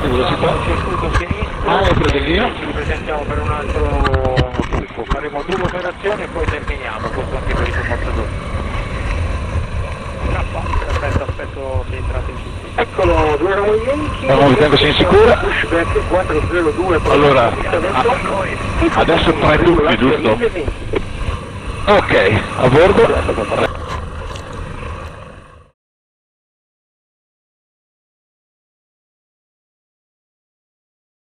velocità. Circuito sinistro. Ah, è predellino. Ci ripresentiamo per un altro turco. Faremo 2 operazioni e poi terminiamo. Questo anche per i commutatori. Aspetto che entrate in circuito. Eccolo, 2 Yankee. Stiamo vedendo se è insicura. Pushback 402. Allora, adesso 3 tutti, giusto? Ok, a bordo.